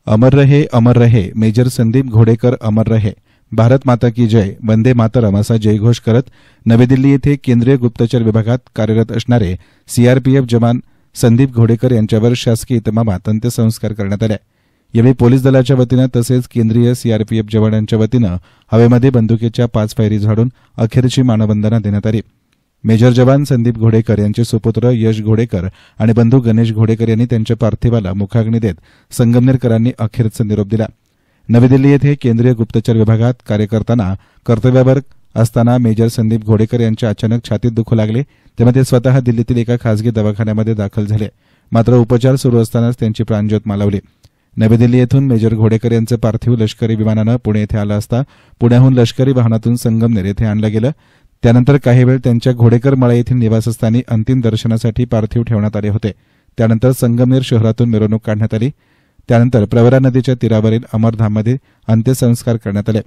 अमर रहे मेजर संदीप घोडेकर अमर रहे, भारत माता की जय, वंदे मातरम असा जयघोष करत नवी दिल्ली येथे केंद्रीय गुप्तचर विभागात कार्यरत असणारे सीआरपीएफ जवान संदीप घोडेकर यांच्यावर शासकीय इतमामात अंत्यसंस्कार करण्यात आले। यावेळी पोलीस दलाच्या वतीनं तसेच केंद्रीय सीआरपीएफ जवानांच्या वतीनं हवेमध्ये बंदुकीच्या 5 फैरी झाडून अखेरची मानवंदना देण्यात आली। मेजर जवान संदीप घोडेकर यांचे सुपुत्र यश घोडेकर आणि बंधू गणेश घोडेकर यांनी त्यांच्या पार्थिवाला मुखाग्नी देत संगमनेरकरांनी अखेरचा निरोप दिला। नवी दिल्ली येथे केंद्रीय गुप्तचर विभागात कार्य करताना कर्तव्यावर असताना मेजर संदीप घोडेकर यांच्या अचानक छातीत दुखू लागले, तेव्हा ते स्वतः दिल्लीतील एका खासगी दवाखान्यामध्ये दाखल झाले। मात्र उपचार सुरू असतानाच त्यांची प्राणज्योत मालवली। नवी दिल्ली येथून मेजर घोडेकर यांचं पार्थिव लष्करी विमानानं पुणे येथे आलं असता पुण्याहून लष्करी वाहनातून संगमनेर येथे आणलं गेलं। त्यानंतर काही वेळ त्यांच्या घोडेकर माळा येथील निवासस्थानी अंतिम दर्शनासाठी पार्थिव ठेवण्यात आले होते। त्यानंतर संगमनेर शहरातून मिरवणूक काढण्यात आली। त्यानंतर प्रवरा नदीच्या तीरावरील अमरधाममध्ये अंत्यसंस्कार करण्यात आले।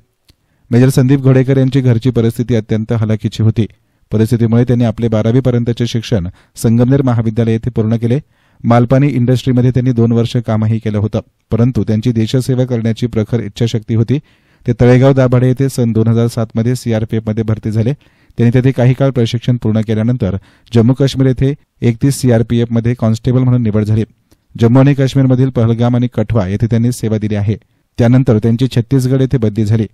मेजर संदीप घोडेकर यांची घरची परिस्थिती अत्यंत हलाखीची होती। परिस्थितीमुळे त्यांनी आपले 12वी पर्यंतचे शिक्षण संगमनेर महाविद्यालय येथे पूर्ण केले। मालपानी इंडस्ट्रीमध्ये त्यांनी 2 वर्ष कामही केलं होतं, परंतु त्यांची देशसेवा करण्याची प्रखर इच्छाशक्ती होती। ते तळेगाव दाभाडे येथे सन 2007 मध्ये सीआरपीएफमध्ये भरती झाले। त्यांनी तेथे काही काळ प्रशिक्षण पूर्ण केल्यानंतर जम्मू काश्मीर येथे 31 सीआरपीएफमध्ये कॉन्स्टेबल म्हणून निवड झाली। जम्मू आणि काश्मीरमधील पहलगाम आणि कठवा येथे त्यांनी सेवा दिली आहे। त्यानंतर त्यांची छत्तीसगड येथे बदली झाली।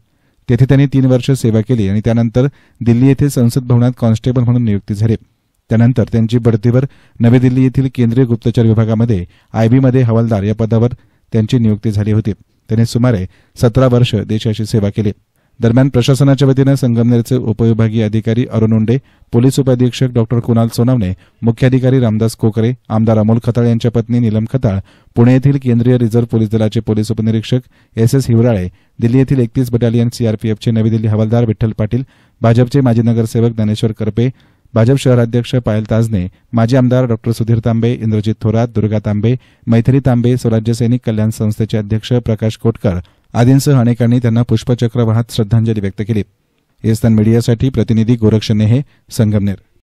तेथे त्यांनी 3 वर्ष सेवा केली आणि त्यानंतर दिल्ली येथे संसद भवनात कॉन्स्टेबल म्हणून नियुक्ती झाली। त्यानंतर त्यांची बढतीवर नवी दिल्ली येथील केंद्रीय गुप्तचर विभागामध्ये आयबीमध्ये हवालदार या पदावर त्यांची नियुक्ती झाली होती। त्यांनी सुमारे 17 वर्ष देशाची सेवा केली। दरम्यान प्रशासनाच्या वतीनं संगमनेरचे उपविभागीय अधिकारी अरुण उंडे, पोलीस उपाधीक्षक डॉ कुणाल सोनावणे, मुख्याधिकारी रामदास कोकरे, आमदार अमोल खताळ यांच्या पत्नी नीलम खताळ, पुणे येथील केंद्रीय रिझर्व्ह पोलीस दलाचे पोलीस उपनिरीक्षक एस हिवराळे, दिल्ली येथील 31 बटालियन सीआरपीएफचे नवी दिल्ली हवालदार विठ्ठल पाटील, भाजपचे माजी नगरसेवक ज्ञानेश्वर करपे, भाजप शहराध्यक्ष पायल ताजने, माजी आमदार डॉ सुधीर तांबे, इंद्रजित थोरात, दुर्गा तांबे, मैथिली तांबे, स्वराज्य सैनिक कल्याण संस्थेचे अध्यक्ष प्रकाश कोटकर आदींसह अनेकांनी त्यांना पुष्पचक्र वाहत श्रद्धांजली व्यक्त केली। एस्तान मीडियासाठी प्रतिनिधी गोरक्ष नेहे, संगमनेर।